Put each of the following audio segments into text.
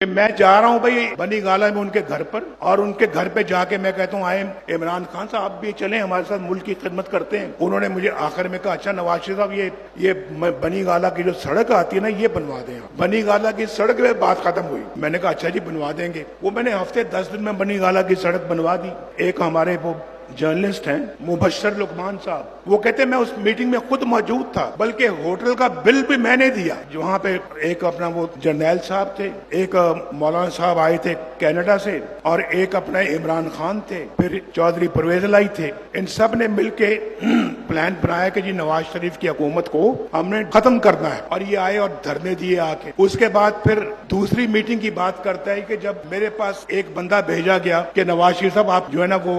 मैं जा रहा हूं भाई बनी गाला में उनके घर पर, और उनके घर पे जाके मैं कहता हूं आए इमरान खान साहब आप भी चलें हमारे साथ, मुल्क की खिदमत करते हैं। उन्होंने मुझे आखिर में कहा अच्छा नवाज शरीफ साहब ये बनी गाला की जो सड़क आती है ना ये बनवा दें आप। बनी गाला की सड़क में बात खत्म हुई। मैंने कहा अच्छा जी बनवा देंगे। वो मैंने हफ्ते 10 दिन में बनी गाला की सड़क बनवा दी। एक हमारे वो जर्नलिस्ट हैं मुबशर लुकमान साहब, वो कहते मैं उस मीटिंग में खुद मौजूद था, बल्कि होटल का बिल भी मैंने दिया। जो वहाँ पे एक अपना वो जर्नैल साहब थे, एक मौलाना साहब आए थे कनाडा से, और एक अपना इमरान खान थे, फिर चौधरी परवेज लाई थे। इन सब ने मिलके प्लान बनाया कि जी नवाज शरीफ की हुकूमत को हमने खत्म करना है, और ये आए और धरने दिए आके। उसके बाद फिर दूसरी मीटिंग की बात करता है कि जब मेरे पास एक बंदा भेजा गया कि नवाज शरीफ साहब आप जो है ना वो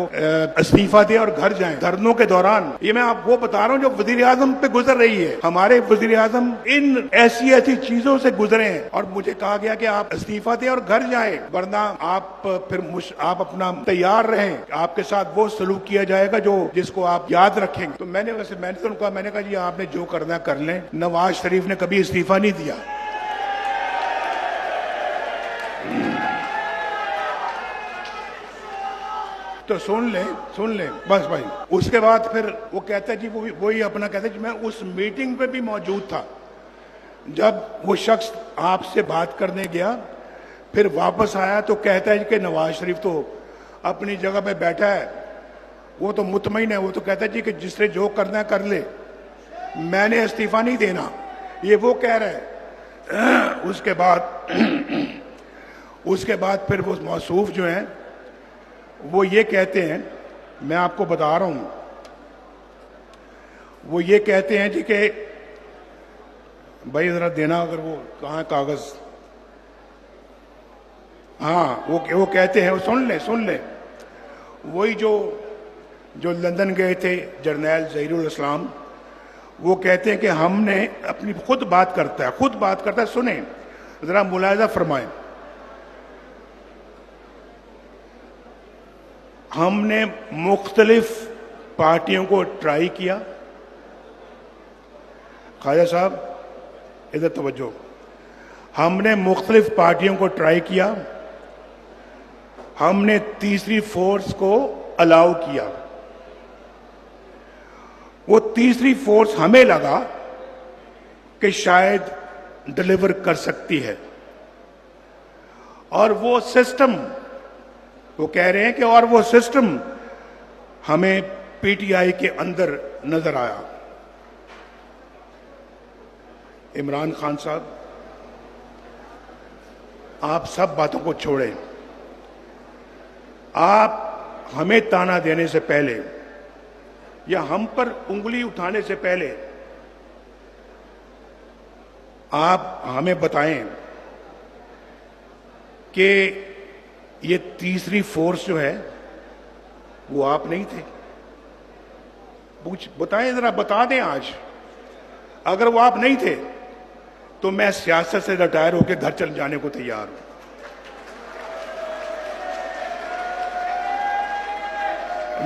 इस्तीफा दे और घर जाएं। धरनों के दौरान ये मैं आपको बता रहा हूँ जो वजीर आजम पे गुजर रही है। हमारे वजीर आजम इन ऐसी चीजों से गुजरे हैं, और मुझे कहा गया कि आप इस्तीफा दें और घर जाएं, वरना आप फिर आप अपना तैयार रहें, आपके साथ वो सलूक किया जाएगा जो जिसको आप याद रखेंगे। तो मैंने तो उनको मैंने कहा जी आपने जो करना कर लें। नवाज शरीफ ने कभी इस्तीफा नहीं दिया। तो सुन ले बस भाई। उसके बाद फिर वो कहता है जी वही अपना कहता है जी मैं उस मीटिंग पे भी मौजूद था जब वो शख्स आपसे बात करने गया, फिर वापस आया तो कहता है कि नवाज शरीफ तो अपनी जगह पे बैठा है, वो तो मुतमईन है। वो तो कहता है जी कि जिससे जो करना है कर ले, मैंने इस्तीफा नहीं देना, ये वो कह रहा है। उसके बाद फिर वो मौसूफ जो है वो ये कहते हैं, मैं आपको बता रहा हूं, वो ये कहते हैं जी कि भाई जरा देना, अगर वो कहाँ कागज, हाँ वो कहते हैं, वो सुन ले वही जो लंदन गए थे जर्नैल ज़हीरुल इस्लाम, वो कहते हैं कि हमने अपनी खुद बात करता है। सुने जरा मुलाहिजा फरमाएं। हमने मुख्तलिफ पार्टियों को ट्राई किया। ख्वाजा साहब इधर तवज्जो। हमने मुख्तलिफ पार्टियों को ट्राई किया, हमने तीसरी फोर्स को अलाउ किया। वो तीसरी फोर्स हमें लगा कि शायद डिलीवर कर सकती है, और वो सिस्टम, वो कह रहे हैं कि और वो सिस्टम हमें पीटीआई के अंदर नजर आया। इमरान खान साहब आप सब बातों को छोड़ें, आप हमें ताना देने से पहले या हम पर उंगली उठाने से पहले आप हमें बताएं कि ये तीसरी फोर्स जो है वो आप नहीं थे। बताएं जरा, बता दें आज। अगर वो आप नहीं थे तो मैं सियासत से रिटायर होकर घर चल जाने को तैयार हूं।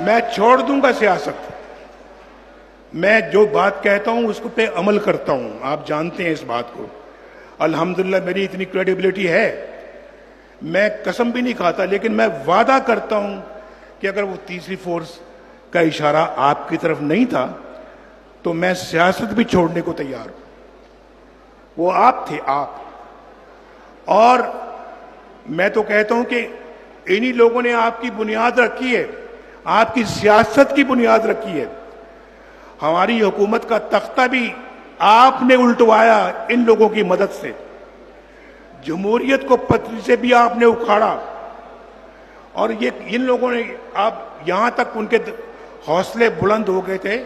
मैं छोड़ दूंगा सियासत। मैं जो बात कहता हूं उसको पे अमल करता हूं, आप जानते हैं इस बात को। अल्हम्दुलिल्लाह मेरी इतनी क्रेडिबिलिटी है, मैं कसम भी नहीं खाता, लेकिन मैं वादा करता हूं कि अगर वो तीसरी फोर्स का इशारा आपकी तरफ नहीं था तो मैं सियासत भी छोड़ने को तैयार हूं। वो आप थे, आप। और मैं तो कहता हूं कि इन्हीं लोगों ने आपकी बुनियाद रखी है, आपकी सियासत की बुनियाद रखी है। हमारी हुकूमत का तख्ता भी आपने उल्टवाया इन लोगों की मदद से। जमहूरियत को पत्नी से भी आपने उखाड़ा, और ये इन लोगों ने, आप यहां तक उनके हौसले बुलंद हो गए थे।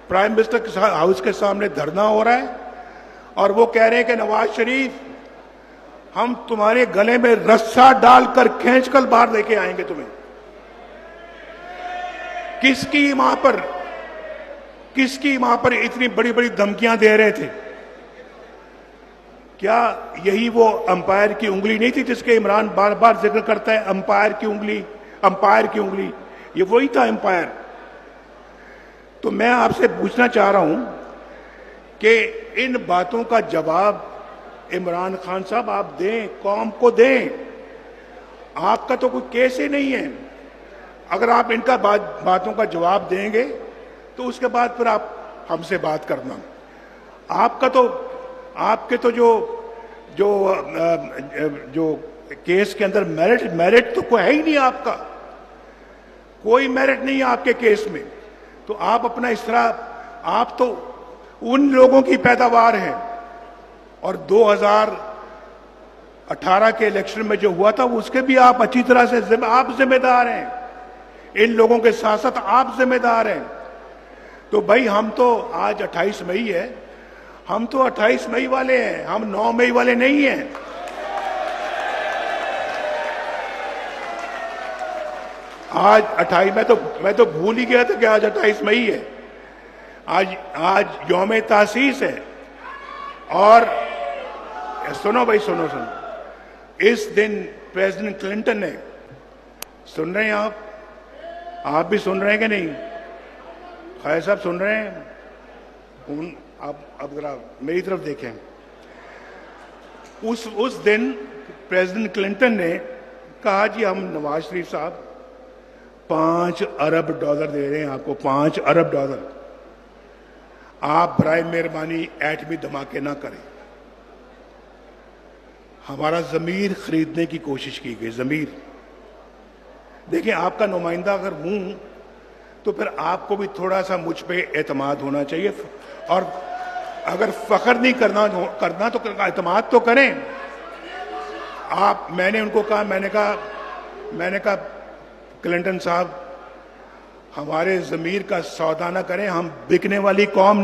प्राइम मिनिस्टर के हाउस के सामने धरना हो रहा है और वो कह रहे हैं कि नवाज शरीफ हम तुम्हारे गले में रस्सा डालकर खींचकर बाहर लेके आएंगे तुम्हें। किसकी मां पर इतनी बड़ी बड़ी धमकियां दे रहे थे? क्या यही वो अंपायर की उंगली नहीं थी जिसके इमरान बार बार जिक्र करता है? अंपायर की उंगली, ये वही था अंपायर। तो मैं आपसे पूछना चाह रहा हूं कि इन बातों का जवाब इमरान खान साहब आप दें, कौम को दें। आपका तो कोई केस ही नहीं है। अगर आप इनका बातों का जवाब देंगे तो उसके बाद फिर आप हमसे बात करना। आपका तो आपके तो जो केस के अंदर मेरिट तो कोई है ही नहीं। आपका कोई मेरिट नहीं है आपके केस में। तो आप अपना इस तरह, आप तो उन लोगों की पैदावार हैं। और 2018 के इलेक्शन में जो हुआ था उसके भी आप अच्छी तरह से आप जिम्मेदार हैं। इन लोगों के साथ साथ आप जिम्मेदार हैं। तो भाई हम तो आज 28 मई है, हम तो 28 मई वाले हैं, हम 9 मई वाले नहीं हैं। आज 28, मैं तो भूल ही गया था कि आज 28 मई है। आज यौम तासीस है। और सुनो भाई, सुनो। इस दिन प्रेसिडेंट क्लिंटन ने, सुन रहे हैं आप भी सुन रहे हैं कि नहीं? खैर साहब सुन रहे हैं? अब जरा मेरी तरफ देखें। उस दिन प्रेसिडेंट क्लिंटन ने कहा जी हम नवाज शरीफ साहब $5 अरब दे रहे हैं आपको, $5 अरब। आप बराए मेहरबानी एटमी धमाके ना करें। हमारा जमीर खरीदने की कोशिश की गई, जमीर। देखिए, आपका नुमाइंदा अगर हूं तो फिर आपको भी थोड़ा सा मुझ पे एतमाद होना चाहिए। और अगर फख्र नहीं करना तो एतमाद तो करें। मैंने उनको कहा, मैंने कहा क्लिंटन साहब, हमारे जमीर का सौदा ना करें, हम बिकने वाली कौम